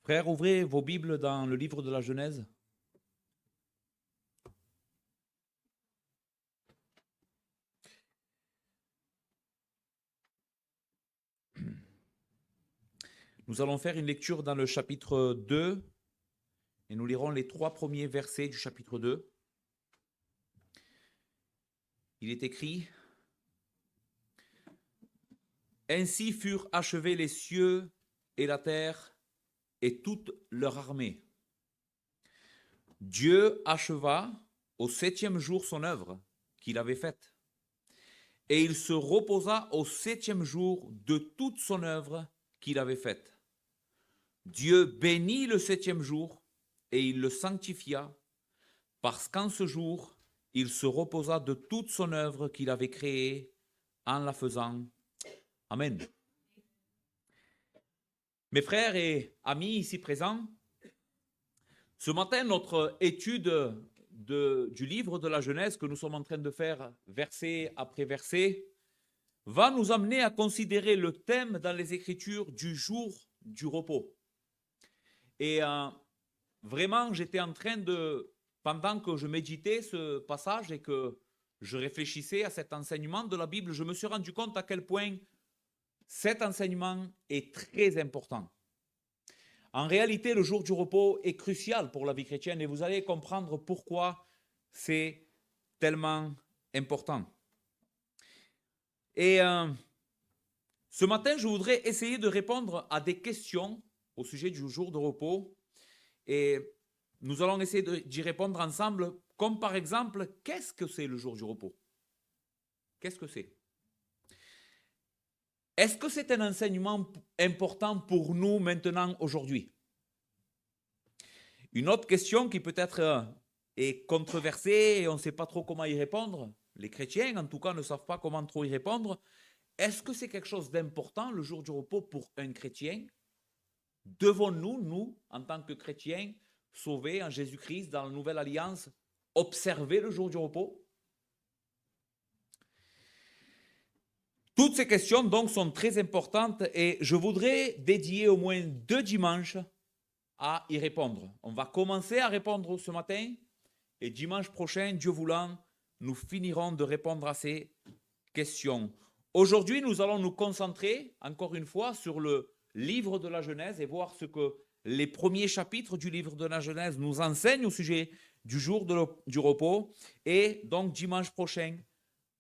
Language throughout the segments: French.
Frères, ouvrez vos Bibles dans le livre de la Genèse. Nous allons faire une lecture dans le chapitre 2 et nous lirons les 3 premiers versets du chapitre 2. Il est écrit: Ainsi furent achevés les cieux et la terre et toute leur armée. Dieu acheva au 7e jour son œuvre qu'il avait faite. Et il se reposa au 7e jour de toute son œuvre qu'il avait faite. Dieu bénit le 7e jour et il le sanctifia, parce qu'en ce jour, il se reposa de toute son œuvre qu'il avait créée en la faisant. Amen. Mes frères et amis ici présents, ce matin, notre étude du livre de la Genèse que nous sommes en train de faire verset après verset va nous amener à considérer le thème dans les Écritures du jour du repos. Et vraiment, j'étais en train de, pendant que je méditais ce passage et que je réfléchissais à cet enseignement de la Bible, je me suis rendu compte à quel point cet enseignement est très important. En réalité, le jour du repos est crucial pour la vie chrétienne et vous allez comprendre pourquoi c'est tellement important. Et ce matin, je voudrais essayer de répondre à des questions au sujet du jour de repos. Et nous allons essayer d'y répondre ensemble, comme par exemple, qu'est-ce que c'est le jour du repos? Qu'est-ce que c'est? Est-ce que c'est un enseignement important pour nous maintenant, aujourd'hui? Une autre question qui peut-être est controversée et on ne sait pas trop comment y répondre, les chrétiens en tout cas ne savent pas comment trop y répondre, est-ce que c'est quelque chose d'important, le jour du repos, pour un chrétien? Devons-nous, nous, en tant que chrétiens, sauvés en Jésus-Christ, dans la Nouvelle Alliance, observer le jour du repos? Toutes ces questions, donc, sont très importantes et je voudrais dédier au moins 2 dimanches à y répondre. On va commencer à répondre ce matin et dimanche prochain, Dieu voulant, nous finirons de répondre à ces questions. Aujourd'hui, nous allons nous concentrer, encore une fois, sur le livre de la Genèse et voir ce que les premiers chapitres du livre de la Genèse nous enseignent au sujet du jour du repos. Et donc, dimanche prochain,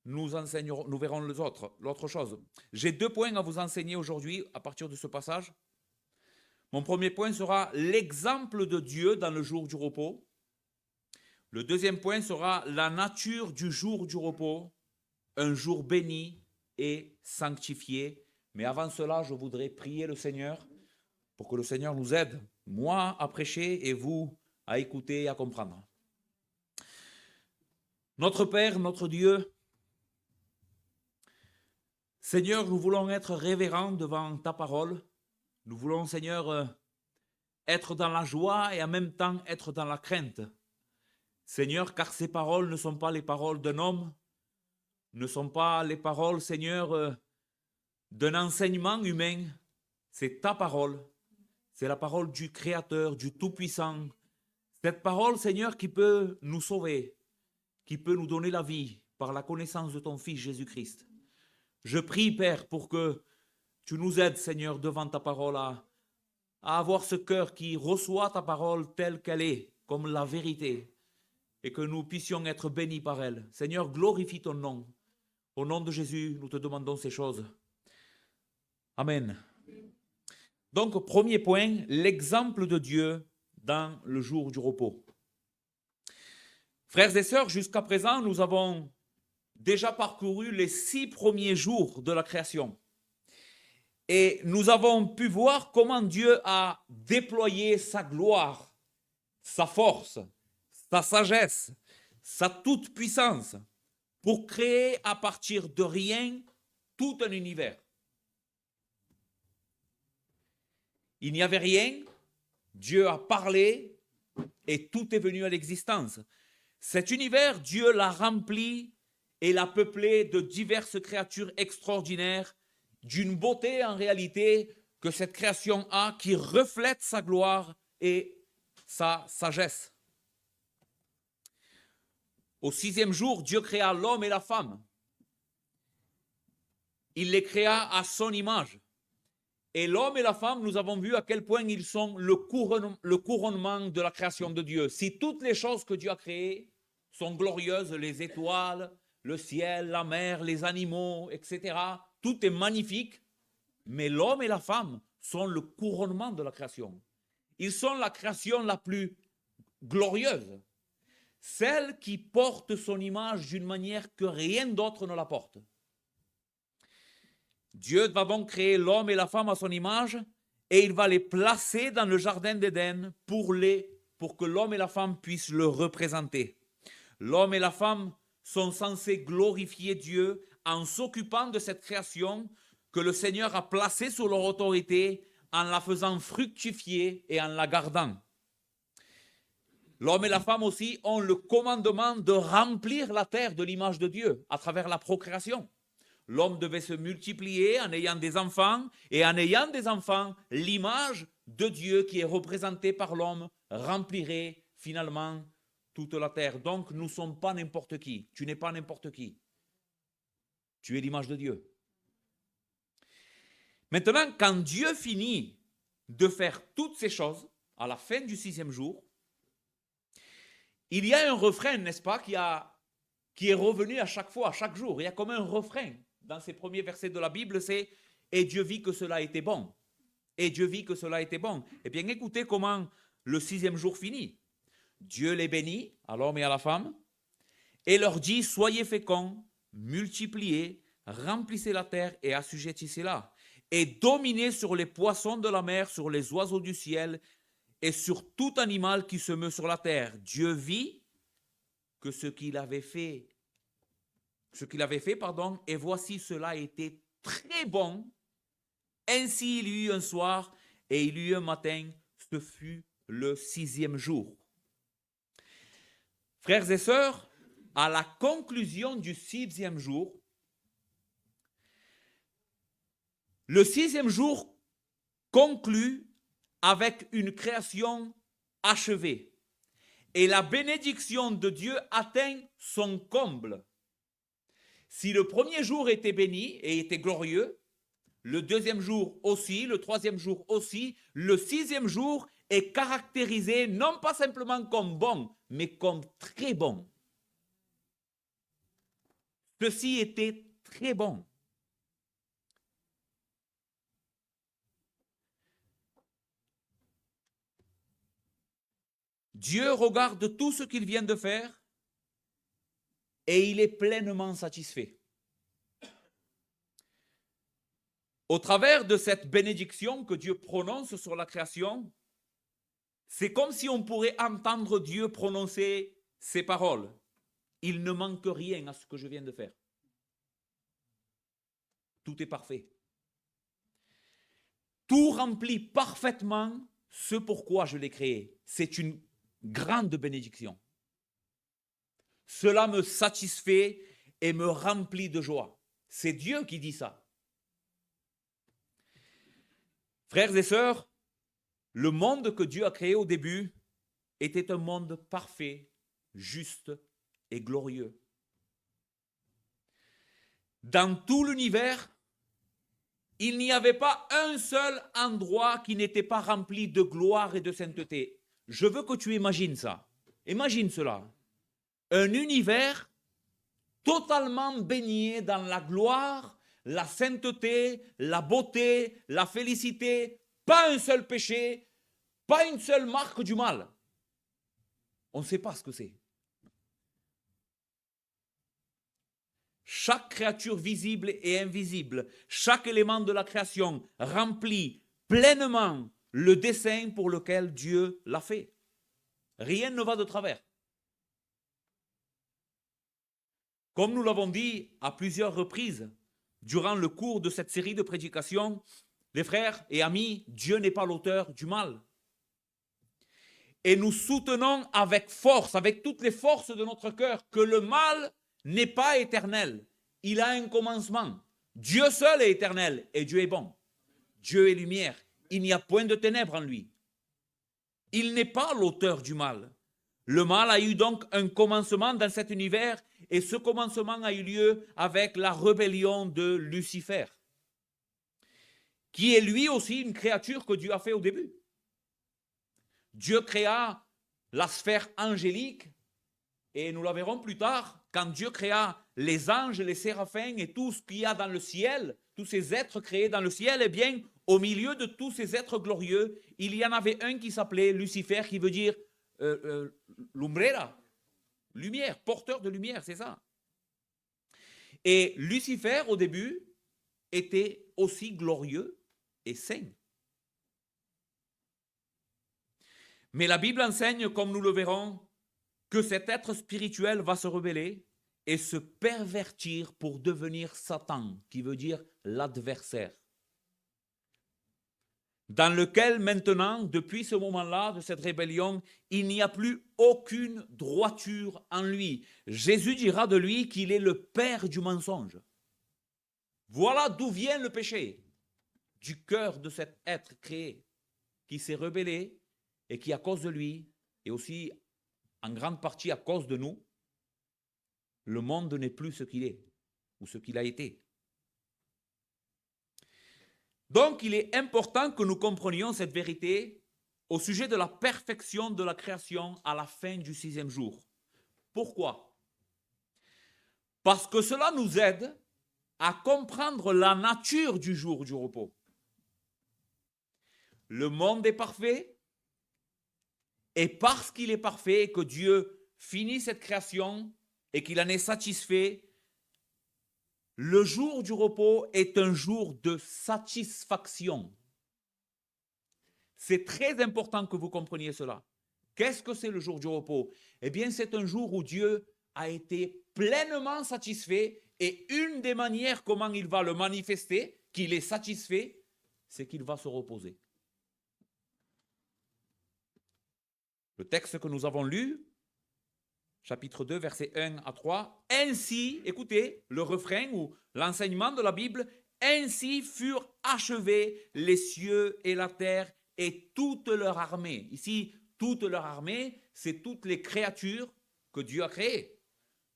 nous verrons l'autre chose. J'ai 2 points à vous enseigner aujourd'hui à partir de ce passage. Mon premier point sera l'exemple de Dieu dans le jour du repos. Le deuxième point sera la nature du jour du repos, un jour béni et sanctifié. Mais avant cela, je voudrais prier le Seigneur pour que le Seigneur nous aide, moi à prêcher et vous à écouter et à comprendre. Notre Père, notre Dieu, Seigneur, nous voulons être révérents devant ta parole. Nous voulons, Seigneur, être dans la joie et en même temps être dans la crainte. Seigneur, car ces paroles ne sont pas les paroles d'un homme, ne sont pas les paroles, Seigneur, d'un enseignement humain. C'est ta parole. C'est la parole du Créateur, du Tout-Puissant. Cette parole, Seigneur, qui peut nous sauver, qui peut nous donner la vie par la connaissance de ton Fils Jésus-Christ. Je prie, Père, pour que tu nous aides, Seigneur, devant ta parole, à avoir ce cœur qui reçoit ta parole telle qu'elle est, comme la vérité, et que nous puissions être bénis par elle. Seigneur, glorifie ton nom. Au nom de Jésus, nous te demandons ces choses. Amen. Donc, premier point, l'exemple de Dieu dans le jour du repos. Frères et sœurs, jusqu'à présent, nous avons déjà parcouru les 6 premiers jours de la création. Et nous avons pu voir comment Dieu a déployé sa gloire, sa force, sa sagesse, sa toute-puissance pour créer à partir de rien tout un univers. Il n'y avait rien, Dieu a parlé et tout est venu à l'existence. Cet univers, Dieu l'a rempli et l'a peuplé de diverses créatures extraordinaires, d'une beauté en réalité que cette création a qui reflète sa gloire et sa sagesse. Au 6e jour, Dieu créa l'homme et la femme. Il les créa à son image. Et l'homme et la femme, nous avons vu à quel point ils sont le couronnement de la création de Dieu. Si toutes les choses que Dieu a créées sont glorieuses, les étoiles, le ciel, la mer, les animaux, etc., tout est magnifique, mais l'homme et la femme sont le couronnement de la création. Ils sont la création la plus glorieuse, celle qui porte son image d'une manière que rien d'autre ne la porte. Dieu va donc créer l'homme et la femme à son image et il va les placer dans le jardin d'Éden pour que l'homme et la femme puissent le représenter. L'homme et la femme sont censés glorifier Dieu en s'occupant de cette création que le Seigneur a placée sous leur autorité en la faisant fructifier et en la gardant. L'homme et la femme aussi ont le commandement de remplir la terre de l'image de Dieu à travers la procréation. L'homme devait se multiplier en ayant des enfants, et en ayant des enfants, l'image de Dieu qui est représentée par l'homme remplirait finalement toute la terre. Donc nous ne sommes pas n'importe qui. Tu n'es pas n'importe qui. Tu es l'image de Dieu. Maintenant, quand Dieu finit de faire toutes ces choses, à la fin du 6e jour, il y a un refrain, n'est-ce pas, qui est revenu à chaque fois, à chaque jour. Il y a comme un refrain dans ces premiers versets de la Bible, c'est « Et Dieu vit que cela était bon ». Et Dieu vit que cela était bon. Eh bien, écoutez comment le 6e jour finit. Dieu les bénit, à l'homme et à la femme, et leur dit « Soyez féconds, multipliez, remplissez la terre et assujettissez-la, et dominez sur les poissons de la mer, sur les oiseaux du ciel, et sur tout animal qui se meut sur la terre. » Dieu vit que ce qu'il avait fait, et voici cela était très bon. Ainsi il y eut un soir et il y eut un matin, ce fut le 6e jour. Frères et sœurs, à la conclusion du 6e jour, le 6e jour conclut avec une création achevée. Et la bénédiction de Dieu atteint son comble. Si le premier jour était béni et était glorieux, le 2e jour aussi, le 3e jour aussi, le 6e jour est caractérisé non pas simplement comme bon, mais comme très bon. Ceci était très bon. Dieu regarde tout ce qu'il vient de faire et il est pleinement satisfait. Au travers de cette bénédiction que Dieu prononce sur la création, c'est comme si on pourrait entendre Dieu prononcer ces paroles. Il ne manque rien à ce que je viens de faire. Tout est parfait. Tout remplit parfaitement ce pourquoi je l'ai créé. C'est une grande bénédiction. Cela me satisfait et me remplit de joie. C'est Dieu qui dit ça. Frères et sœurs, le monde que Dieu a créé au début était un monde parfait, juste et glorieux. Dans tout l'univers, il n'y avait pas un seul endroit qui n'était pas rempli de gloire et de sainteté. Je veux que tu imagines ça. Imagine cela. Un univers totalement baigné dans la gloire, la sainteté, la beauté, la félicité, pas un seul péché, pas une seule marque du mal. On ne sait pas ce que c'est. Chaque créature visible et invisible, chaque élément de la création remplit pleinement le dessein pour lequel Dieu l'a fait. Rien ne va de travers. Comme nous l'avons dit à plusieurs reprises durant le cours de cette série de prédications, les frères et amis, Dieu n'est pas l'auteur du mal. Et nous soutenons avec force, avec toutes les forces de notre cœur, que le mal n'est pas éternel. Il a un commencement. Dieu seul est éternel et Dieu est bon. Dieu est lumière. Il n'y a point de ténèbres en lui. Il n'est pas l'auteur du mal. Le mal a eu donc un commencement dans cet univers et ce commencement a eu lieu avec la rébellion de Lucifer, qui est lui aussi une créature que Dieu a fait au début. Dieu créa la sphère angélique et nous la verrons plus tard, quand Dieu créa les anges, les séraphins et tout ce qu'il y a dans le ciel, tous ces êtres créés dans le ciel, eh bien, au milieu de tous ces êtres glorieux, il y en avait un qui s'appelait Lucifer, qui veut dire lumbrera, lumière, porteur de lumière, c'est ça. Et Lucifer, au début, était aussi glorieux et saint. Mais la Bible enseigne, comme nous le verrons, que cet être spirituel va se rebeller et se pervertir pour devenir Satan, qui veut dire l'adversaire. Dans lequel maintenant, depuis ce moment-là, de cette rébellion, il n'y a plus aucune droiture en lui. Jésus dira de lui qu'il est le père du mensonge. Voilà d'où vient le péché, du cœur de cet être créé, qui s'est rebellé et qui, à cause de lui, et aussi en grande partie à cause de nous, le monde n'est plus ce qu'il est, ou ce qu'il a été. Donc, il est important que nous comprenions cette vérité au sujet de la perfection de la création à la fin du 6e jour. Pourquoi? Parce que cela nous aide à comprendre la nature du jour du repos. Le monde est parfait, et parce qu'il est parfait et que Dieu finit cette création et qu'il en est satisfait, le jour du repos est un jour de satisfaction. C'est très important que vous compreniez cela. Qu'est-ce que c'est le jour du repos? Eh bien, c'est un jour où Dieu a été pleinement satisfait et une des manières comment il va le manifester, qu'il est satisfait, c'est qu'il va se reposer. Le texte que nous avons lu, chapitre 2, versets 1 à 3, ainsi, écoutez, le refrain ou l'enseignement de la Bible, ainsi furent achevés les cieux et la terre et toute leur armée. Ici, toute leur armée, c'est toutes les créatures que Dieu a créées.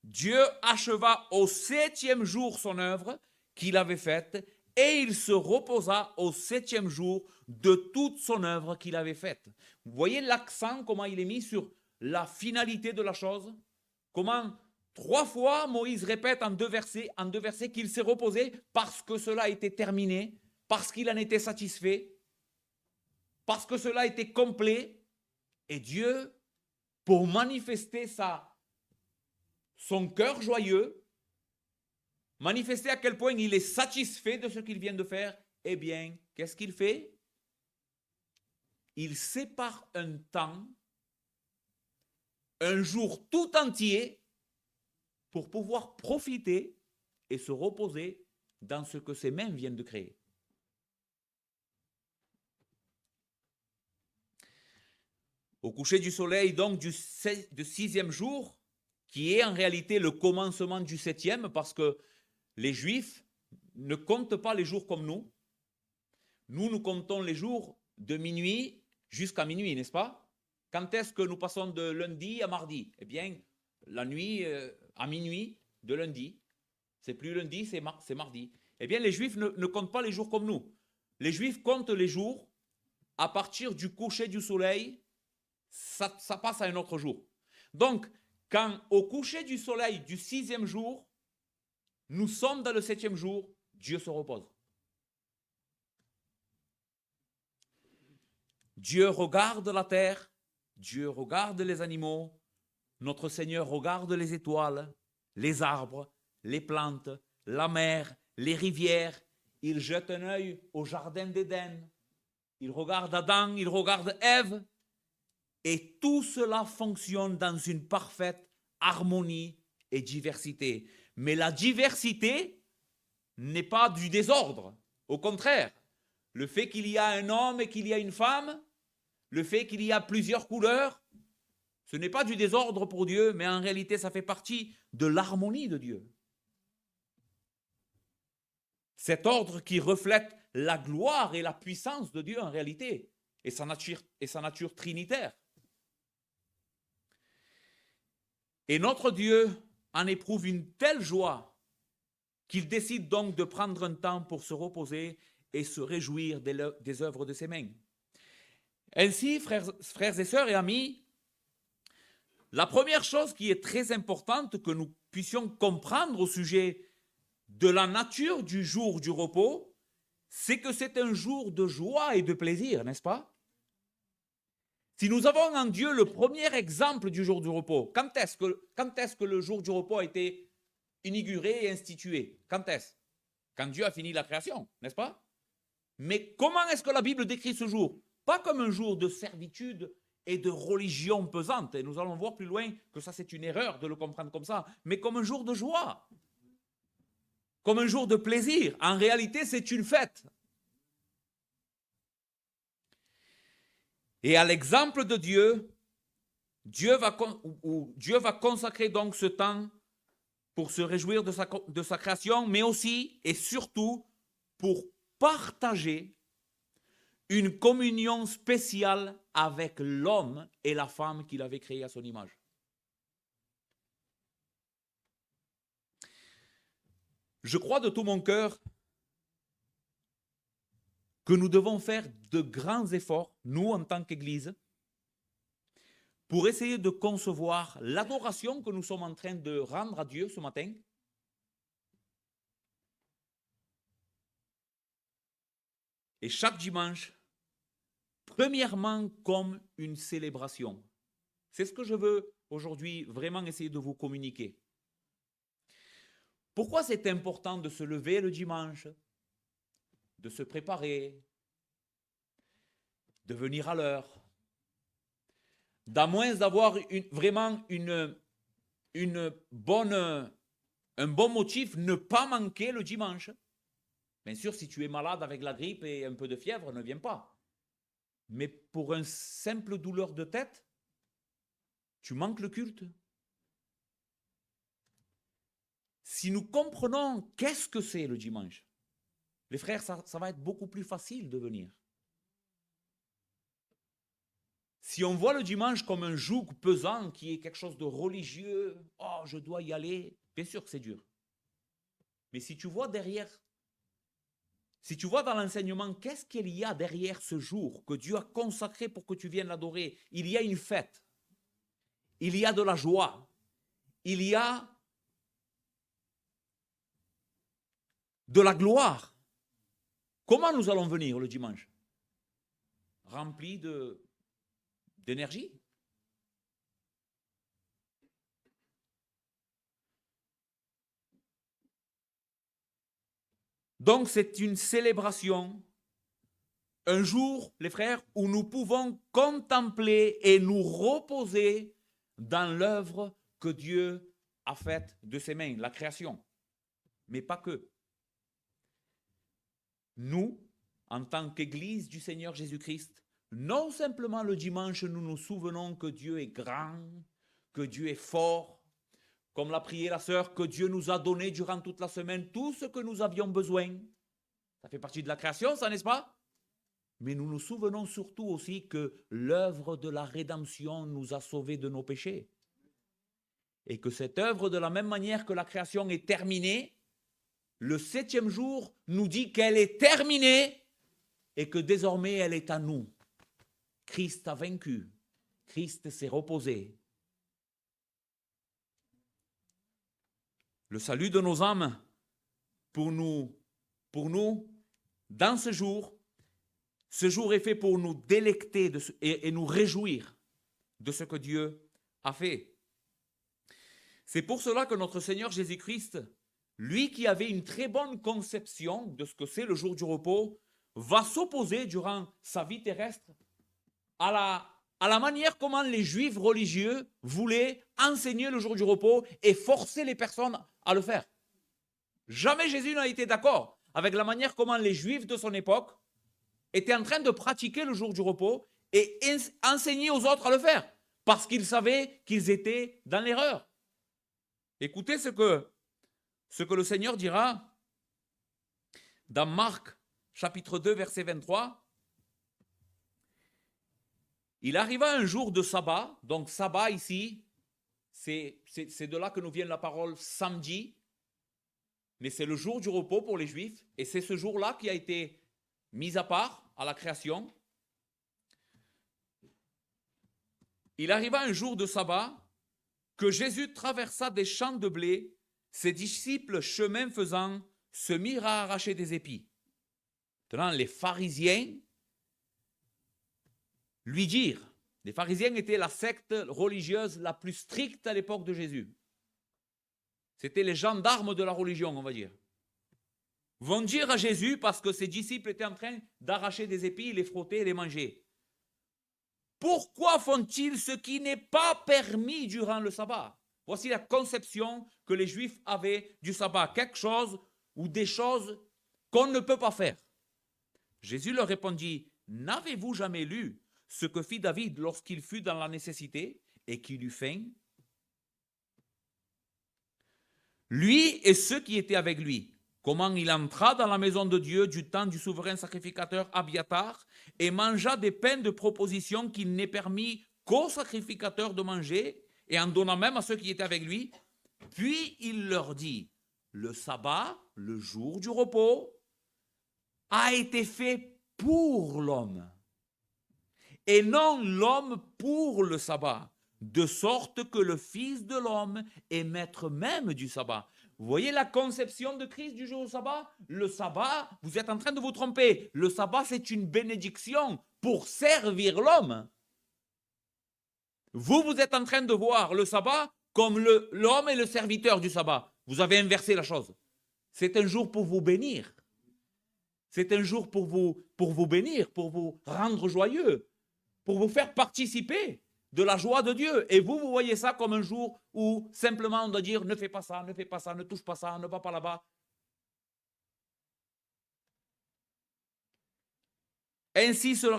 Dieu acheva au 7e jour son œuvre qu'il avait faite et il se reposa au 7e jour de toute son œuvre qu'il avait faite. Vous voyez l'accent, comment il est mis sur la finalité de la chose? Comment 3 fois Moïse répète en deux versets qu'il s'est reposé parce que cela a été terminé, parce qu'il en était satisfait, parce que cela était complet. Et Dieu, pour manifester son cœur joyeux, manifester à quel point il est satisfait de ce qu'il vient de faire, eh bien, qu'est-ce qu'il fait? Il sépare un temps, un jour tout entier, pour pouvoir profiter et se reposer dans ce que ses mains viennent de créer. Au coucher du soleil, donc, du 6e jour, qui est en réalité le commencement du 7e, parce que les Juifs ne comptent pas les jours comme nous. Nous comptons les jours de minuit jusqu'à minuit, n'est-ce pas? Quand est-ce que nous passons de lundi à mardi? Eh bien, la nuit à minuit de lundi. C'est plus lundi, c'est mardi. Eh bien, les Juifs ne comptent pas les jours comme nous. Les Juifs comptent les jours à partir du coucher du soleil, ça passe à un autre jour. Donc, quand au coucher du soleil du 6e jour, nous sommes dans le 7e jour, Dieu se repose. Dieu regarde la terre, Dieu regarde les animaux, notre Seigneur regarde les étoiles, les arbres, les plantes, la mer, les rivières. Il jette un œil au jardin d'Éden. Il regarde Adam, il regarde Ève. Et tout cela fonctionne dans une parfaite harmonie et diversité. Mais la diversité n'est pas du désordre. Au contraire, le fait qu'il y a un homme et qu'il y a une femme, le fait qu'il y a plusieurs couleurs, ce n'est pas du désordre pour Dieu, mais en réalité, ça fait partie de l'harmonie de Dieu. Cet ordre qui reflète la gloire et la puissance de Dieu en réalité, et sa nature trinitaire. Et notre Dieu en éprouve une telle joie qu'il décide donc de prendre un temps pour se reposer et se réjouir des œuvres de ses mains. Ainsi, frères et sœurs et amis, la première chose qui est très importante que nous puissions comprendre au sujet de la nature du jour du repos, c'est que c'est un jour de joie et de plaisir, n'est-ce pas? Si nous avons en Dieu le premier exemple du jour du repos, quand est-ce que le jour du repos a été inauguré et institué? Quand est-ce? Quand Dieu a fini la création, n'est-ce pas? Mais comment est-ce que la Bible décrit ce jour? Pas comme un jour de servitude et de religion pesante, et nous allons voir plus loin que ça c'est une erreur de le comprendre comme ça, mais comme un jour de joie, comme un jour de plaisir. En réalité, c'est une fête. Et à l'exemple de Dieu, Dieu va consacrer donc ce temps pour se réjouir de sa création, mais aussi et surtout pour partager une communion spéciale avec l'homme et la femme qu'il avait créés à son image. Je crois de tout mon cœur que nous devons faire de grands efforts, nous en tant qu'Église, pour essayer de concevoir l'adoration que nous sommes en train de rendre à Dieu ce matin. Et chaque dimanche, premièrement comme une célébration. C'est ce que je veux aujourd'hui vraiment essayer de vous communiquer. Pourquoi c'est important de se lever le dimanche, de se préparer, de venir à l'heure, d'à moins d'avoir vraiment un bon motif, ne pas manquer le dimanche. Bien sûr, si tu es malade avec la grippe et un peu de fièvre, ne viens pas. Mais pour une simple douleur de tête, tu manques le culte. Si nous comprenons qu'est-ce que c'est le dimanche, les frères, ça va être beaucoup plus facile de venir. Si on voit le dimanche comme un joug pesant qui est quelque chose de religieux, oh, je dois y aller, bien sûr que c'est dur. Mais si tu vois derrière, si tu vois dans l'enseignement, qu'est-ce qu'il y a derrière ce jour que Dieu a consacré pour que tu viennes l'adorer? Il y a une fête, il y a de la joie, il y a de la gloire. Comment nous allons venir le dimanche? Remplis d'énergie. Donc c'est une célébration, un jour, les frères, où nous pouvons contempler et nous reposer dans l'œuvre que Dieu a faite de ses mains, la création. Mais pas que. Nous, en tant qu'Église du Seigneur Jésus-Christ, non simplement le dimanche, nous nous souvenons que Dieu est grand, que Dieu est fort, comme l'a prié la sœur, que Dieu nous a donné durant toute la semaine tout ce que nous avions besoin. Ça fait partie de la création, ça, n'est-ce pas? Mais nous nous souvenons surtout aussi que l'œuvre de la rédemption nous a sauvés de nos péchés. Et que cette œuvre, de la même manière que la création est terminée, le 7e jour nous dit qu'elle est terminée et que désormais elle est à nous. Christ a vaincu. Christ s'est reposé. Le salut de nos âmes pour nous, dans ce jour est fait pour nous délecter et nous réjouir de ce que Dieu a fait. C'est pour cela que notre Seigneur Jésus-Christ, lui qui avait une très bonne conception de ce que c'est le jour du repos, va s'opposer durant sa vie terrestre à la manière comment les Juifs religieux voulaient enseigner le jour du repos et forcer les personnes à le faire. Jamais Jésus n'a été d'accord avec la manière comment les Juifs de son époque étaient en train de pratiquer le jour du repos et enseigner aux autres à le faire, parce qu'ils savaient qu'ils étaient dans l'erreur. Écoutez ce que le Seigneur dira dans Marc, chapitre 2, verset 23, il arriva un jour de sabbat, donc sabbat ici, c'est de là que nous vient la parole samedi, mais c'est le jour du repos pour les Juifs, et c'est ce jour-là qui a été mis à part à la création. Il arriva un jour de sabbat que Jésus traversa des champs de blé, ses disciples, chemin faisant, se mirent à arracher des épis. Maintenant, les pharisiens lui dirent, les pharisiens étaient la secte religieuse la plus stricte à l'époque de Jésus. C'était les gendarmes de la religion, on va dire. Vont dire à Jésus, parce que ses disciples étaient en train d'arracher des épis, les frotter et les manger. Pourquoi font-ils ce qui n'est pas permis durant le sabbat? Voici la conception que les Juifs avaient du sabbat, quelque chose ou des choses qu'on ne peut pas faire. Jésus leur répondit, n'avez-vous jamais lu ce que fit David lorsqu'il fut dans la nécessité et qu'il eut faim? Lui et ceux qui étaient avec lui, comment il entra dans la maison de Dieu du temps du souverain sacrificateur Abiatar et mangea des pains de proposition qu'il n'est permis qu'aux sacrificateurs de manger, et en donnant même à ceux qui étaient avec lui. Puis il leur dit, le sabbat, le jour du repos, a été fait pour l'homme, et non l'homme pour le sabbat, de sorte que le Fils de l'homme est maître même du sabbat. Vous voyez la conception de Christ du jour du sabbat? Le sabbat, vous êtes en train de vous tromper. Le sabbat, c'est une bénédiction pour servir l'homme. Vous êtes en train de voir le sabbat comme l'homme est le serviteur du sabbat. Vous avez inversé la chose. C'est un jour pour vous bénir. C'est un jour pour vous bénir, pour vous rendre joyeux, pour vous faire participer de la joie de Dieu. Et vous voyez ça comme un jour où simplement on doit dire ne fais pas ça, ne fais pas ça, ne touche pas ça, ne va pas là-bas. Ainsi cela,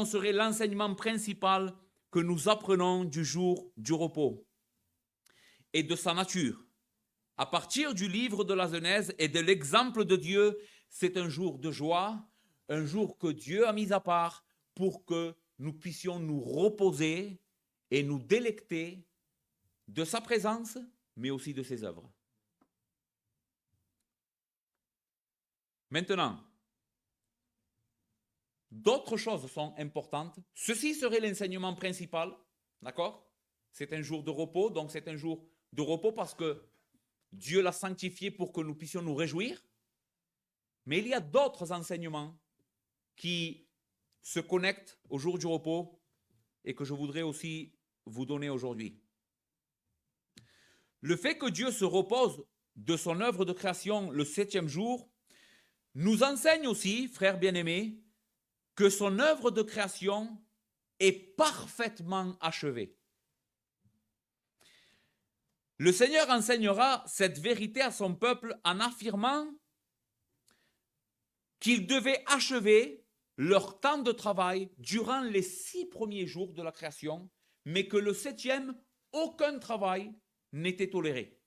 serait l'enseignement principal que nous apprenons du jour du repos et de sa nature. À partir du livre de la Genèse et de l'exemple de Dieu, c'est un jour de joie, un jour que Dieu a mis à part pour que nous puissions nous reposer et nous délecter de sa présence, mais aussi de ses œuvres. Maintenant, d'autres choses sont importantes. Ceci serait l'enseignement principal, d'accord? C'est un jour de repos, donc c'est un jour de repos parce que Dieu l'a sanctifié pour que nous puissions nous réjouir. Mais il y a d'autres enseignements qui se connectent au jour du repos et que je voudrais aussi vous donner aujourd'hui. Le fait que Dieu se repose de son œuvre de création le 7e jour nous enseigne aussi, frères bien-aimés, que son œuvre de création est parfaitement achevée. Le Seigneur enseignera cette vérité à son peuple en affirmant qu'ils devaient achever leur temps de travail durant les 6 premiers jours de la création, mais que le 7e, aucun travail n'était toléré.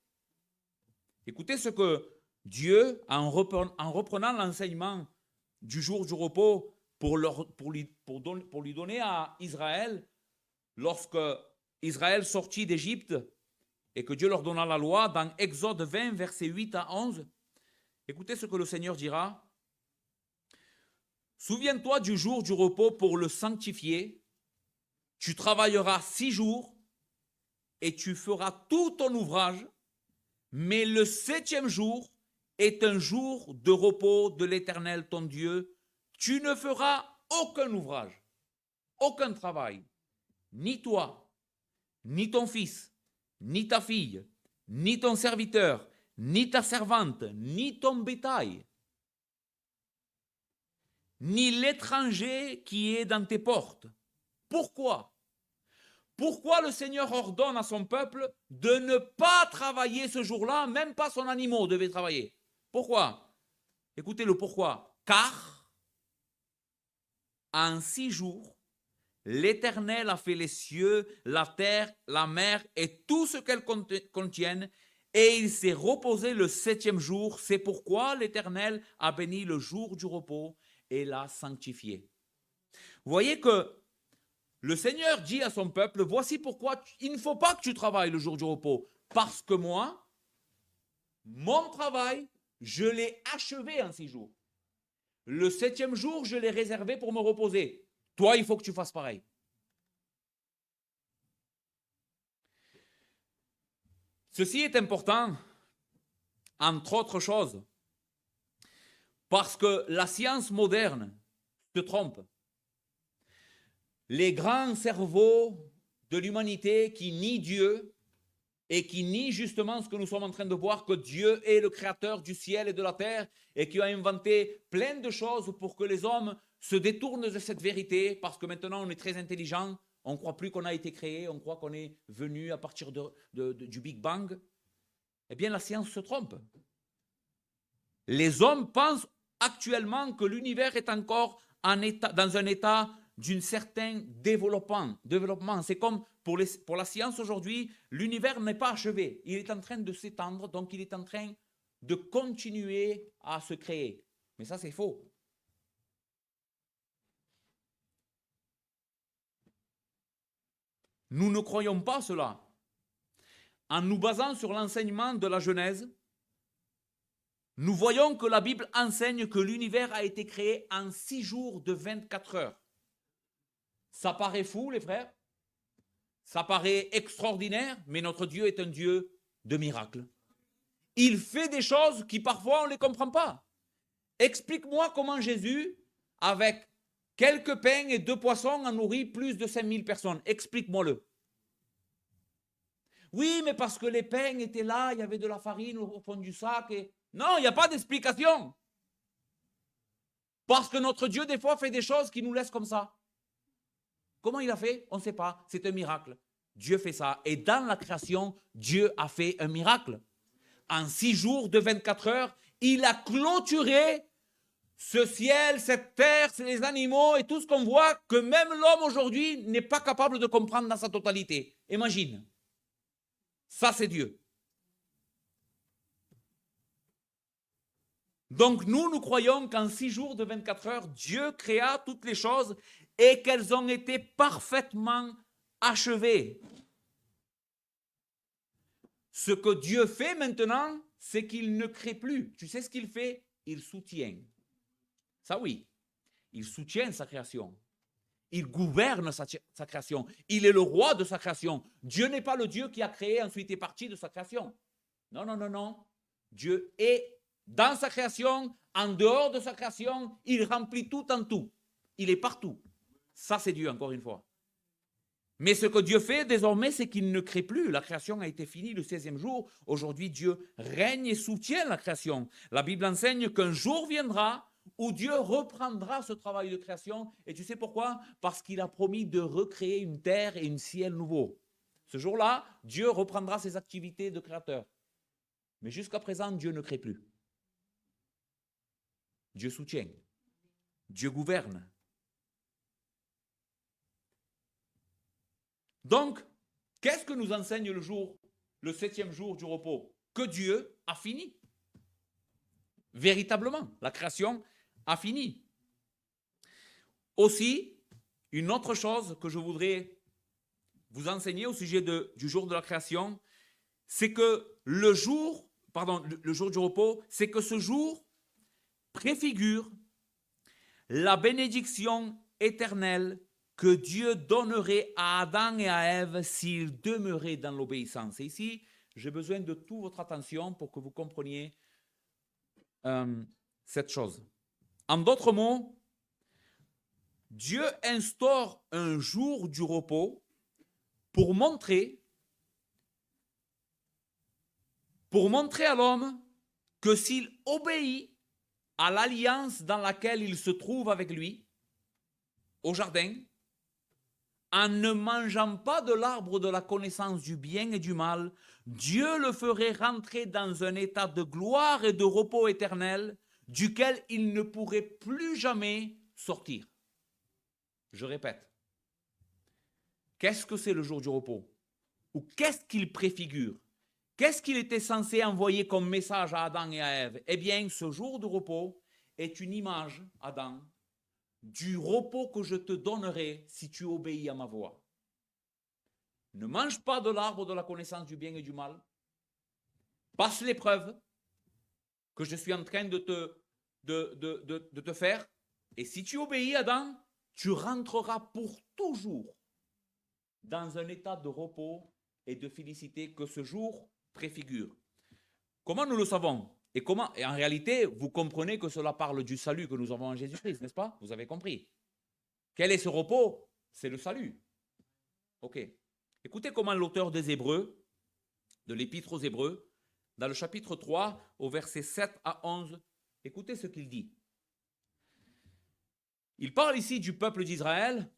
Écoutez ce que Dieu, en reprenant l'enseignement du jour du repos pour lui donner à Israël, lorsque Israël sortit d'Égypte et que Dieu leur donna la loi, dans Exode 20, versets 8 à 11, écoutez ce que le Seigneur dira. Souviens-toi du jour du repos pour le sanctifier. Tu travailleras 6 jours et tu feras tout ton ouvrage, mais le 7e jour est un jour de repos de l'Éternel ton Dieu. Tu ne feras aucun ouvrage, aucun travail, ni toi, ni ton fils, ni ta fille, ni ton serviteur, ni ta servante, ni ton bétail, ni l'étranger qui est dans tes portes. Pourquoi? Pourquoi le Seigneur ordonne à son peuple de ne pas travailler ce jour-là, même pas son animal devait travailler? Pourquoi? Écoutez le pourquoi. Car en 6 jours, l'Éternel a fait les cieux, la terre, la mer et tout ce qu'elles contiennent, et il s'est reposé le 7e jour. C'est pourquoi l'Éternel a béni le jour du repos et l'a sanctifié. Vous voyez que le Seigneur dit à son peuple, voici pourquoi il ne faut pas que tu travailles le jour du repos. Parce que moi, mon travail, je l'ai achevé en 6 jours. Le 7e jour, je l'ai réservé pour me reposer. Toi, il faut que tu fasses pareil. Ceci est important, entre autres choses, parce que la science moderne se trompe. Les grands cerveaux de l'humanité qui nient Dieu et qui nient justement ce que nous sommes en train de voir, que Dieu est le créateur du ciel et de la terre et qui a inventé plein de choses pour que les hommes se détournent de cette vérité, parce que maintenant on est très intelligent, on ne croit plus qu'on a été créé, on croit qu'on est venu à partir du Big Bang. Eh bien, la science se trompe. Les hommes pensent actuellement que l'univers est encore dans un état d'un certain développement. C'est comme pour la science aujourd'hui, l'univers n'est pas achevé. Il est en train de s'étendre, donc il est en train de continuer à se créer. Mais ça, c'est faux. Nous ne croyons pas cela. En nous basant sur l'enseignement de la Genèse, nous voyons que la Bible enseigne que l'univers a été créé en 6 jours de 24 heures. Ça paraît fou, les frères. Ça paraît extraordinaire, mais notre Dieu est un Dieu de miracles. Il fait des choses qui parfois on ne les comprend pas. Explique-moi comment Jésus, avec quelques pains et 2 poissons, a nourri plus de 5000 personnes. Explique-moi-le. Oui, mais parce que les pains étaient là, il y avait de la farine au fond du sac. Non, il n'y a pas d'explication. Parce que notre Dieu, des fois, fait des choses qui nous laissent comme ça. Comment il a fait? On ne sait pas. C'est un miracle. Dieu fait ça. Et dans la création, Dieu a fait un miracle. En 6 jours de 24 heures, il a clôturé ce ciel, cette terre, les animaux et tout ce qu'on voit que même l'homme aujourd'hui n'est pas capable de comprendre dans sa totalité. Imagine. Ça, c'est Dieu. Donc nous croyons qu'en 6 jours de 24 heures, Dieu créa toutes les choses et qu'elles ont été parfaitement achevées. Ce que Dieu fait maintenant, c'est qu'il ne crée plus. Tu sais ce qu'il fait? Il soutient. Ça oui, il soutient sa création. Il gouverne sa création. Il est le roi de sa création. Dieu n'est pas le Dieu qui a créé, ensuite est parti de sa création. Non, non, non, non. Dieu est dans sa création, en dehors de sa création, il remplit tout en tout. Il est partout. Ça, c'est Dieu, encore une fois. Mais ce que Dieu fait désormais, c'est qu'il ne crée plus. La création a été finie le 16e jour. Aujourd'hui, Dieu règne et soutient la création. La Bible enseigne qu'un jour viendra où Dieu reprendra ce travail de création. Et tu sais pourquoi? Parce qu'il a promis de recréer une terre et un ciel nouveau. Ce jour-là, Dieu reprendra ses activités de créateur. Mais jusqu'à présent, Dieu ne crée plus. Dieu soutient. Dieu gouverne. Donc, qu'est-ce que nous enseigne le 7e jour du repos? Que Dieu a fini. Véritablement, la création a fini. Aussi, une autre chose que je voudrais vous enseigner au sujet du jour de la création, c'est que le jour du repos, c'est que ce jour préfigure la bénédiction éternelle que Dieu donnerait à Adam et à Ève s'ils demeuraient dans l'obéissance. Et ici, j'ai besoin de toute votre attention pour que vous compreniez cette chose. En d'autres mots, Dieu instaure un jour du repos pour montrer à l'homme que s'il obéit à l'alliance dans laquelle il se trouve avec lui, au jardin, en ne mangeant pas de l'arbre de la connaissance du bien et du mal, Dieu le ferait rentrer dans un état de gloire et de repos éternel duquel il ne pourrait plus jamais sortir. Je répète, qu'est-ce que c'est le jour du repos? Ou qu'est-ce qu'il préfigure? qu'est-ce qu'il était censé envoyer comme message à Adam et à Ève? Eh bien, ce jour de repos est une image, Adam, du repos que je te donnerai si tu obéis à ma voix. Ne mange pas de l'arbre de la connaissance du bien et du mal. Passe l'épreuve que je suis en train de te faire. Et si tu obéis, Adam, tu rentreras pour toujours dans un état de repos et de félicité que ce jour préfigure. Comment nous le savons? Et en réalité, vous comprenez que cela parle du salut que nous avons en Jésus-Christ, n'est-ce pas? Vous avez compris. Quel est ce repos? C'est le salut. Ok. Écoutez comment l'auteur des Hébreux, de l'Épître aux Hébreux, dans le chapitre 3, au verset 7 à 11, écoutez ce qu'il dit. Il parle ici du peuple d'Israël,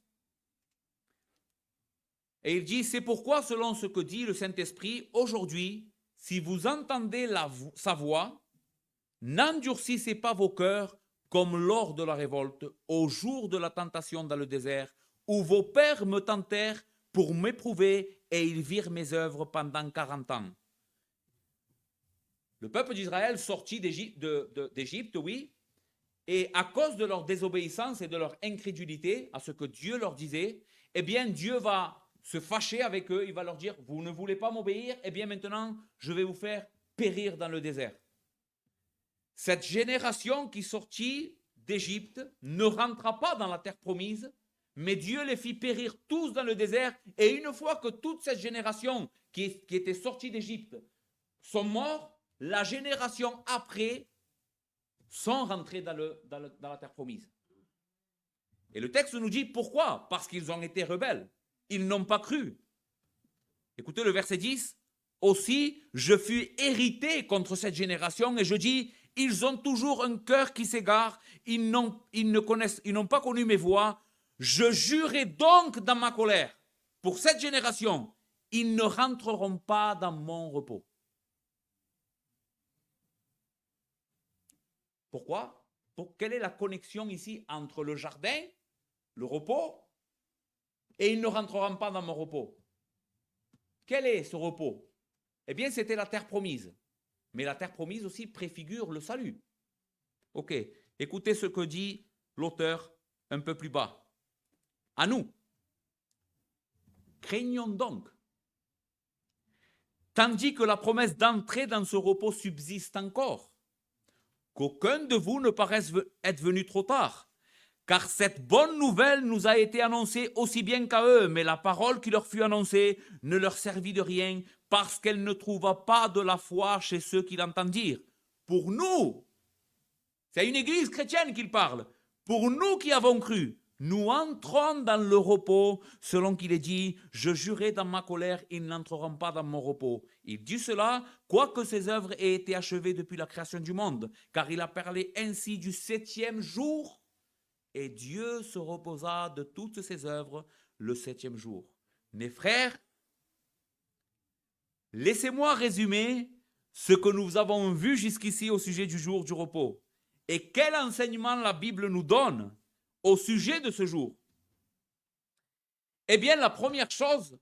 et il dit, c'est pourquoi, selon ce que dit le Saint-Esprit, aujourd'hui, si vous entendez sa voix, n'endurcissez pas vos cœurs comme lors de la révolte, au jour de la tentation dans le désert, où vos pères me tentèrent pour m'éprouver et ils virent mes œuvres pendant 40 ans. Le peuple d'Israël sortit d'Égypte, oui, et à cause de leur désobéissance et de leur incrédulité à ce que Dieu leur disait, eh bien Dieu va se fâcher avec eux, il va leur dire, vous ne voulez pas m'obéir, eh bien maintenant je vais vous faire périr dans le désert. Cette génération qui sortit d'Égypte ne rentra pas dans la terre promise, mais Dieu les fit périr tous dans le désert, et une fois que toute cette génération qui était sortie d'Égypte sont morts, la génération après sont rentrés dans la terre promise. Et le texte nous dit pourquoi? Parce qu'ils ont été rebelles. Ils n'ont pas cru. Écoutez le verset 10. Aussi, je fus irrité contre cette génération et je dis, ils ont toujours un cœur qui s'égare, ils n'ont pas connu mes voies. Je jurai donc dans ma colère pour cette génération, ils ne rentreront pas dans mon repos. Pourquoi? Quelle est la connexion ici entre le jardin, le repos, et ils ne rentreront pas dans mon repos? Quel est ce repos? Eh bien, c'était la terre promise. Mais la terre promise aussi préfigure le salut. Ok, écoutez ce que dit l'auteur un peu plus bas. À nous, craignons donc, tandis que la promesse d'entrer dans ce repos subsiste encore, qu'aucun de vous ne paraisse être venu trop tard, car cette bonne nouvelle nous a été annoncée aussi bien qu'à eux, mais la parole qui leur fut annoncée ne leur servit de rien, parce qu'elle ne trouva pas de la foi chez ceux qui l'entendirent. Pour nous, c'est une église chrétienne qu'il parle, pour nous qui avons cru, nous entrons dans le repos, selon qu'il est dit, je jurai dans ma colère, ils n'entreront pas dans mon repos. Il dit cela, quoique ses œuvres aient été achevées depuis la création du monde, car il a parlé ainsi du 7e jour, et Dieu se reposa de toutes ses œuvres le 7e jour. Mes frères, laissez-moi résumer ce que nous avons vu jusqu'ici au sujet du jour du repos. Et quel enseignement la Bible nous donne au sujet de ce jour? Eh bien, la première chose,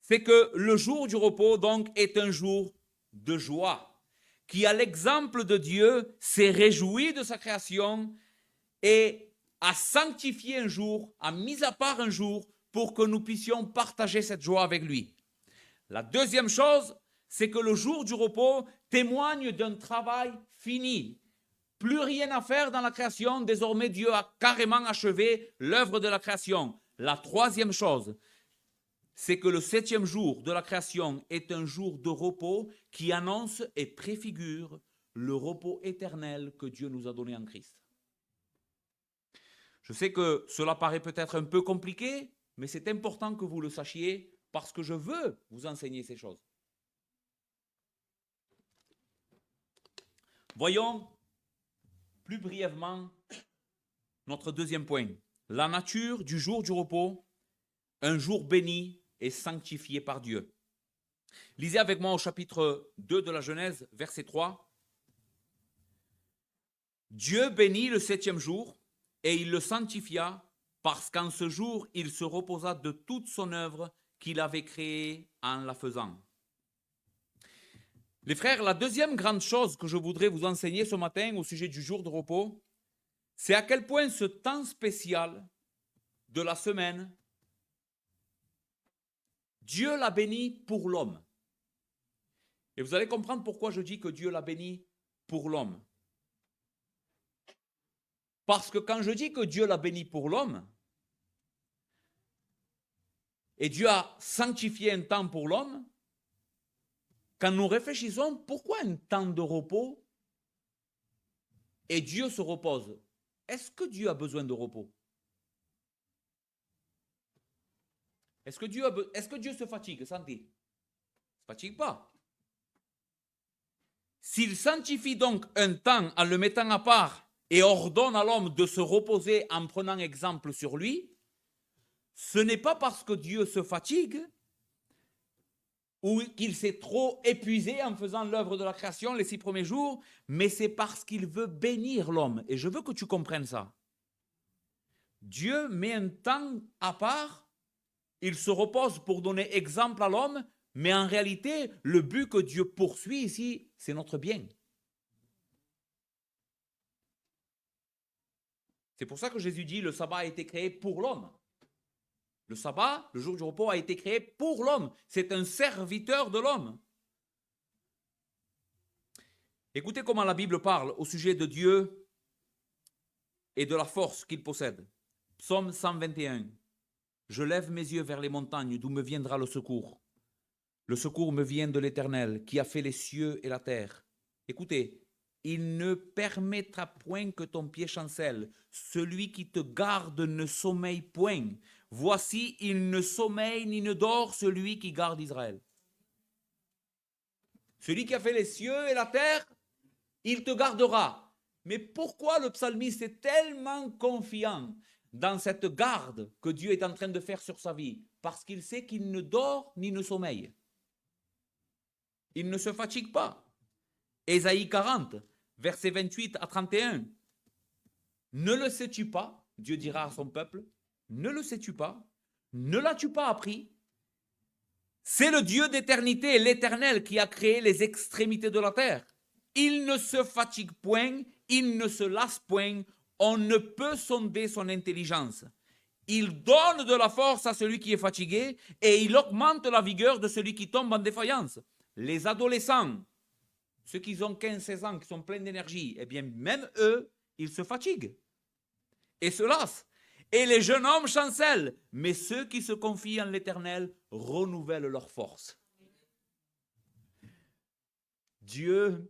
c'est que le jour du repos, donc, est un jour de joie, qui, à l'exemple de Dieu, s'est réjoui de sa création et a sanctifié un jour, a mis à part un jour pour que nous puissions partager cette joie avec lui. La deuxième chose, c'est que le jour du repos témoigne d'un travail fini. Plus rien à faire dans la création, désormais Dieu a carrément achevé l'œuvre de la création. La troisième chose, c'est que le 7e jour de la création est un jour de repos qui annonce et préfigure le repos éternel que Dieu nous a donné en Christ. Je sais que cela paraît peut-être un peu compliqué, mais c'est important que vous le sachiez parce que je veux vous enseigner ces choses. Voyons plus brièvement notre deuxième point. La nature du jour du repos, un jour béni et sanctifié par Dieu. Lisez avec moi au chapitre 2 de la Genèse, verset 3. Dieu bénit le 7e jour et il le sanctifia parce qu'en ce jour, il se reposa de toute son œuvre qu'il avait créée en la faisant. Les frères, la deuxième grande chose que je voudrais vous enseigner ce matin au sujet du jour de repos, c'est à quel point ce temps spécial de la semaine, Dieu l'a béni pour l'homme. Et vous allez comprendre pourquoi je dis que Dieu l'a béni pour l'homme. Parce que quand je dis que Dieu l'a béni pour l'homme, et Dieu a sanctifié un temps pour l'homme, quand nous réfléchissons, pourquoi un temps de repos et Dieu se repose? Est-ce que Dieu a besoin de repos? Est-ce que Dieu se fatigue? Sentez. Il ne se fatigue pas. S'il sanctifie donc un temps en le mettant à part et ordonne à l'homme de se reposer en prenant exemple sur lui, ce n'est pas parce que Dieu se fatigue ou qu'il s'est trop épuisé en faisant l'œuvre de la création les 6 premiers jours, mais c'est parce qu'il veut bénir l'homme. Et je veux que tu comprennes ça. Dieu met un temps à part, il se repose pour donner exemple à l'homme, mais en réalité, le but que Dieu poursuit ici, c'est notre bien. C'est pour ça que Jésus dit, le sabbat a été créé pour l'homme. Le sabbat, le jour du repos, a été créé pour l'homme. C'est un serviteur de l'homme. Écoutez comment la Bible parle au sujet de Dieu et de la force qu'il possède. Psaume 121. Je lève mes yeux vers les montagnes, d'où me viendra le secours. Le secours me vient de l'Éternel, qui a fait les cieux et la terre. Écoutez, il ne permettra point que ton pied chancelle. Celui qui te garde ne sommeille point. Voici, il ne sommeille ni ne dort celui qui garde Israël. Celui qui a fait les cieux et la terre, il te gardera. Mais pourquoi le psalmiste est tellement confiant dans cette garde que Dieu est en train de faire sur sa vie? Parce qu'il sait qu'il ne dort ni ne sommeille. Il ne se fatigue pas. Ésaïe 40, versets 28 à 31. Ne le sais-tu pas, Dieu dira à son peuple, ne le sais-tu pas, ne l'as-tu pas appris? C'est le Dieu d'éternité, l'Éternel, qui a créé les extrémités de la terre. Il ne se fatigue point, il ne se lasse point, on ne peut sonder son intelligence. Il donne de la force à celui qui est fatigué et il augmente la vigueur de celui qui tombe en défaillance. Les adolescents, ceux qui ont 15-16 ans, qui sont pleins d'énergie, eh bien, même eux, ils se fatiguent et se lassent. Et les jeunes hommes chancellent, mais ceux qui se confient en l'Éternel renouvellent leur force. Dieu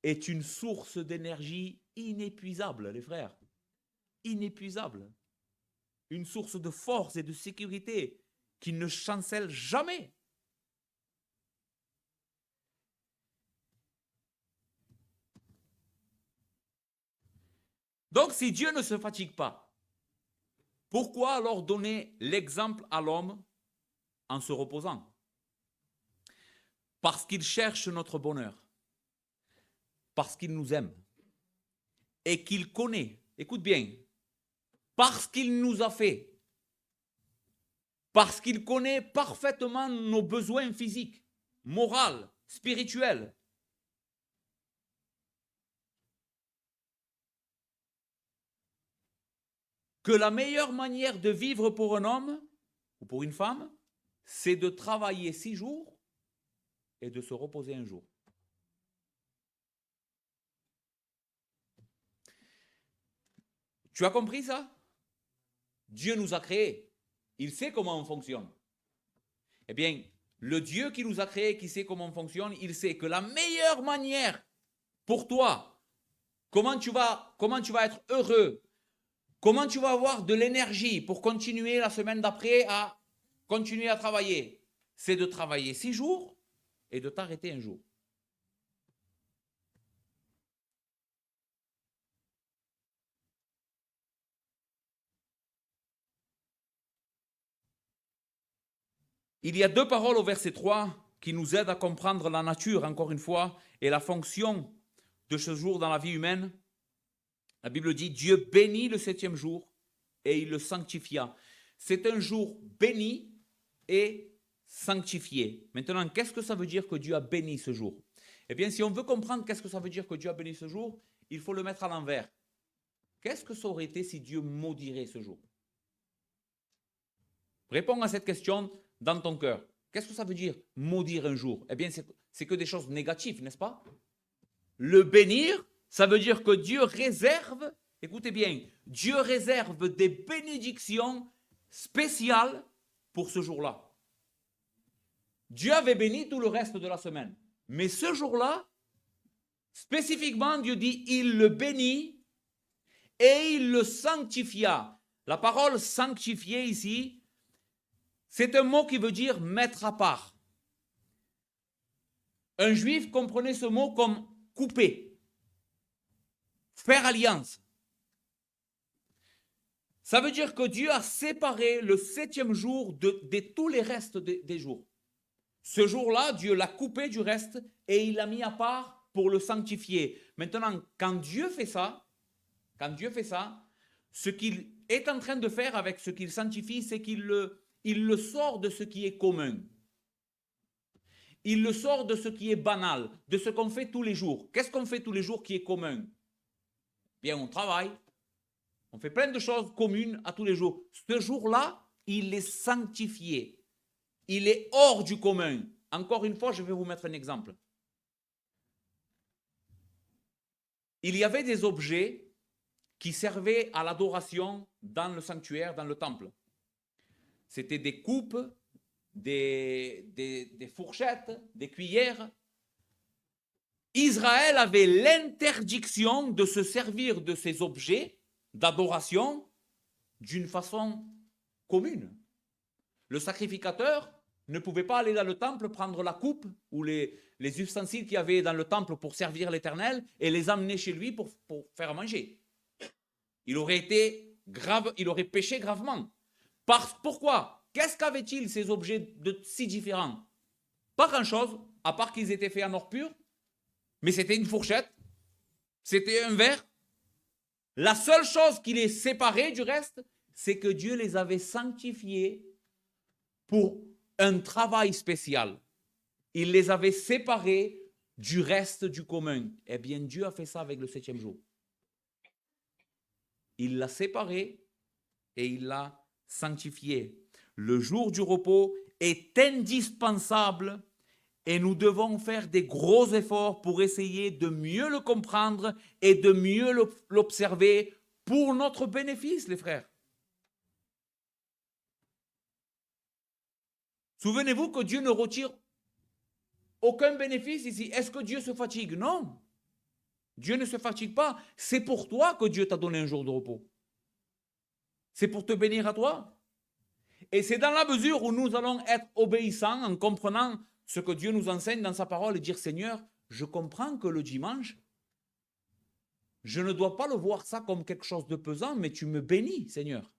est une source d'énergie inépuisable, les frères. Inépuisable. Une source de force et de sécurité qui ne chancelle jamais. Donc, si Dieu ne se fatigue pas, pourquoi alors donner l'exemple à l'homme en se reposant? Parce qu'il cherche notre bonheur, parce qu'il nous aime et qu'il connaît, écoute bien, parce qu'il nous a fait, parce qu'il connaît parfaitement nos besoins physiques, moraux, spirituels. Que la meilleure manière de vivre pour un homme ou pour une femme, c'est de travailler 6 jours et de se reposer un jour. Tu as compris ça? Dieu nous a créés. Il sait comment on fonctionne. Eh bien, le Dieu qui nous a créés, qui sait comment on fonctionne, il sait que la meilleure manière pour toi, comment tu vas être heureux, comment tu vas avoir de l'énergie pour continuer la semaine d'après à continuer à travailler, c'est de travailler 6 jours et de t'arrêter un jour. Il y a 2 paroles au verset 3 qui nous aident à comprendre la nature, encore une fois, et la fonction de ce jour dans la vie humaine. La Bible dit, Dieu bénit le 7e jour et il le sanctifia. C'est un jour béni et sanctifié. Maintenant, qu'est-ce que ça veut dire que Dieu a béni ce jour? Eh bien, si on veut comprendre qu'est-ce que ça veut dire que Dieu a béni ce jour, il faut le mettre à l'envers. Qu'est-ce que ça aurait été si Dieu maudirait ce jour? Réponds à cette question dans ton cœur. Qu'est-ce que ça veut dire maudire un jour? Eh bien, c'est que des choses négatives, n'est-ce pas? Le bénir, ça veut dire que Dieu réserve, écoutez bien, Dieu réserve des bénédictions spéciales pour ce jour-là. Dieu avait béni tout le reste de la semaine. Mais ce jour-là, spécifiquement, Dieu dit, il le bénit et il le sanctifia. La parole sanctifier ici, c'est un mot qui veut dire mettre à part. Un juif comprenait ce mot comme couper, faire alliance. Ça veut dire que Dieu a séparé le 7e jour de tous les restes des jours. Ce jour-là, Dieu l'a coupé du reste et il l'a mis à part pour le sanctifier. Maintenant, quand Dieu fait ça, ce qu'il est en train de faire avec ce qu'il sanctifie, c'est qu'il le sort de ce qui est commun. Il le sort de ce qui est banal, de ce qu'on fait tous les jours. Qu'est-ce qu'on fait tous les jours qui est commun? Bien, on travaille, on fait plein de choses communes à tous les jours. Ce jour-là, il est sanctifié. Il est hors du commun. Encore une fois, je vais vous mettre un exemple. Il y avait des objets qui servaient à l'adoration dans le sanctuaire, dans le temple. C'était des coupes, des fourchettes, des cuillères. Israël avait l'interdiction de se servir de ces objets d'adoration d'une façon commune. Le sacrificateur ne pouvait pas aller dans le temple, prendre la coupe ou les ustensiles qu'il y avait dans le temple pour servir l'Éternel et les amener chez lui pour faire manger. Il aurait péché gravement. Pourquoi? Qu'est-ce qu'avaient-ils ces objets si différents? Pas grand-chose, à part qu'ils étaient faits en or pur, mais c'était une fourchette, c'était un verre. La seule chose qui les séparait du reste, c'est que Dieu les avait sanctifiés pour un travail spécial. Il les avait séparés du reste du commun. Eh bien, Dieu a fait ça avec le 7e jour. Il l'a séparé et il l'a sanctifié. Le jour du repos est indispensable et nous devons faire des gros efforts pour essayer de mieux le comprendre et de mieux l'observer pour notre bénéfice, les frères. Souvenez-vous que Dieu ne retire aucun bénéfice ici. Est-ce que Dieu se fatigue? Non. Dieu ne se fatigue pas. C'est pour toi que Dieu t'a donné un jour de repos. C'est pour te bénir à toi. Et c'est dans la mesure où nous allons être obéissants en comprenant ce que Dieu nous enseigne dans sa parole et dire, Seigneur, je comprends que le dimanche, je ne dois pas le voir ça comme quelque chose de pesant, mais tu me bénis, Seigneur.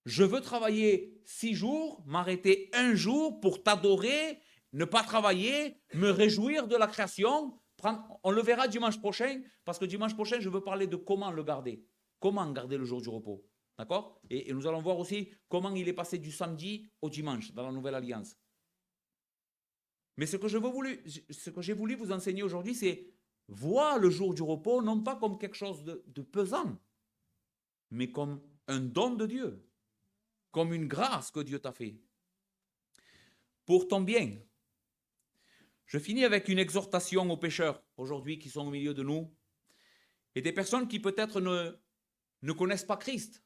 Je veux travailler 6 jours, m'arrêter un jour pour t'adorer, ne pas travailler, me réjouir de la création. On le verra dimanche prochain, parce que dimanche prochain, je veux parler de comment le garder. Comment garder le jour du repos. D'accord? Et nous allons voir aussi comment il est passé du samedi au dimanche dans la Nouvelle Alliance. Mais ce que j'ai voulu vous enseigner aujourd'hui, c'est voir le jour du repos, non pas comme quelque chose de pesant, mais comme un don de Dieu, comme une grâce que Dieu t'a fait, pour ton bien. Je finis avec une exhortation aux pécheurs, aujourd'hui, qui sont au milieu de nous, et des personnes qui peut-être ne connaissent pas Christ,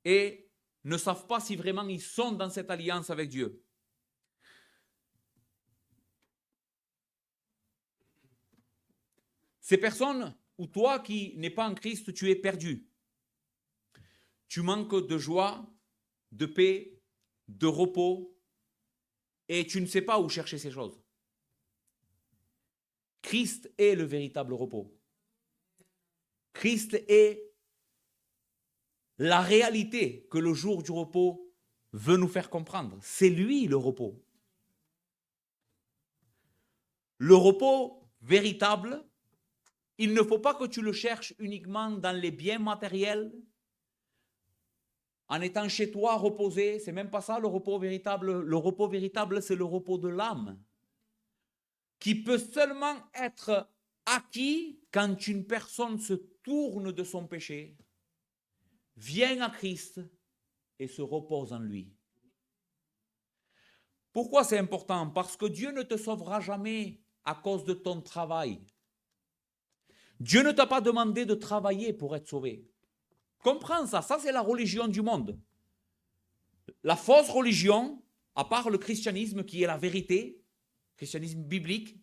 et ne savent pas si vraiment ils sont dans cette alliance avec Dieu. Ces personnes, ou toi qui n'es pas en Christ, tu es perdu. Tu manques de joie, de paix, de repos, et tu ne sais pas où chercher ces choses. Christ est le véritable repos. Christ est la réalité que le jour du repos veut nous faire comprendre. C'est lui le repos. Le repos véritable, il ne faut pas que tu le cherches uniquement dans les biens matériels, en étant chez toi reposé. C'est même pas ça le repos véritable. Le repos véritable, c'est le repos de l'âme. qui peut seulement être acquis quand une personne se tourne de son péché, vient à Christ et se repose en lui. Pourquoi c'est important? Parce que Dieu ne te sauvera jamais à cause de ton travail. Dieu ne t'a pas demandé de travailler pour être sauvé. Comprends ça, ça c'est la religion du monde. La fausse religion, à part le christianisme qui est la vérité, christianisme biblique,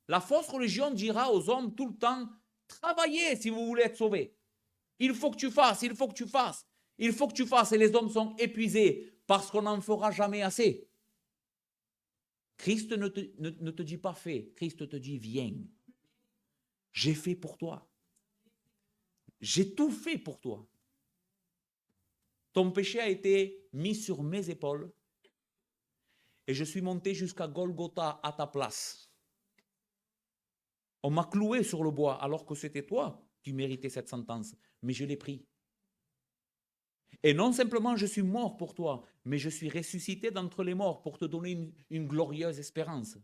la fausse religion dira aux hommes tout le temps, travaillez si vous voulez être sauvés. Il faut que tu fasses, il faut que tu fasses, il faut que tu fasses. Et les hommes sont épuisés parce qu'on n'en fera jamais assez. Christ ne te dit pas fais, Christ te dit viens. J'ai fait pour toi. J'ai tout fait pour toi. Ton péché a été mis sur mes épaules et je suis monté jusqu'à Golgotha à ta place. On m'a cloué sur le bois alors que c'était toi qui méritais cette sentence, mais je l'ai pris. Et non simplement je suis mort pour toi, mais je suis ressuscité d'entre les morts pour te donner une glorieuse espérance.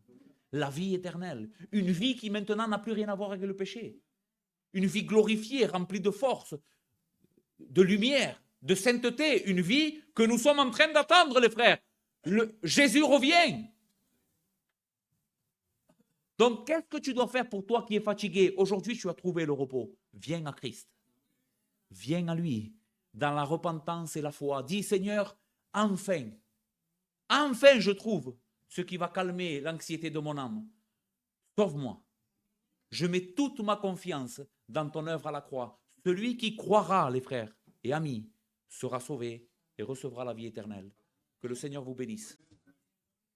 La vie éternelle, une vie qui maintenant n'a plus rien à voir avec le péché. Une vie glorifiée, remplie de force, de lumière, de sainteté, une vie que nous sommes en train d'attendre, les frères. Jésus revient. Donc, qu'est-ce que tu dois faire pour toi qui es fatigué? Aujourd'hui, tu as trouvé le repos. Viens à Christ. Viens à lui, dans la repentance et la foi. Dis, Seigneur, enfin je trouve ce qui va calmer l'anxiété de mon âme. Sauve-moi. Je mets toute ma confiance dans ton œuvre à la croix. Celui qui croira, les frères et amis, sera sauvé et recevra la vie éternelle. Que le Seigneur vous bénisse.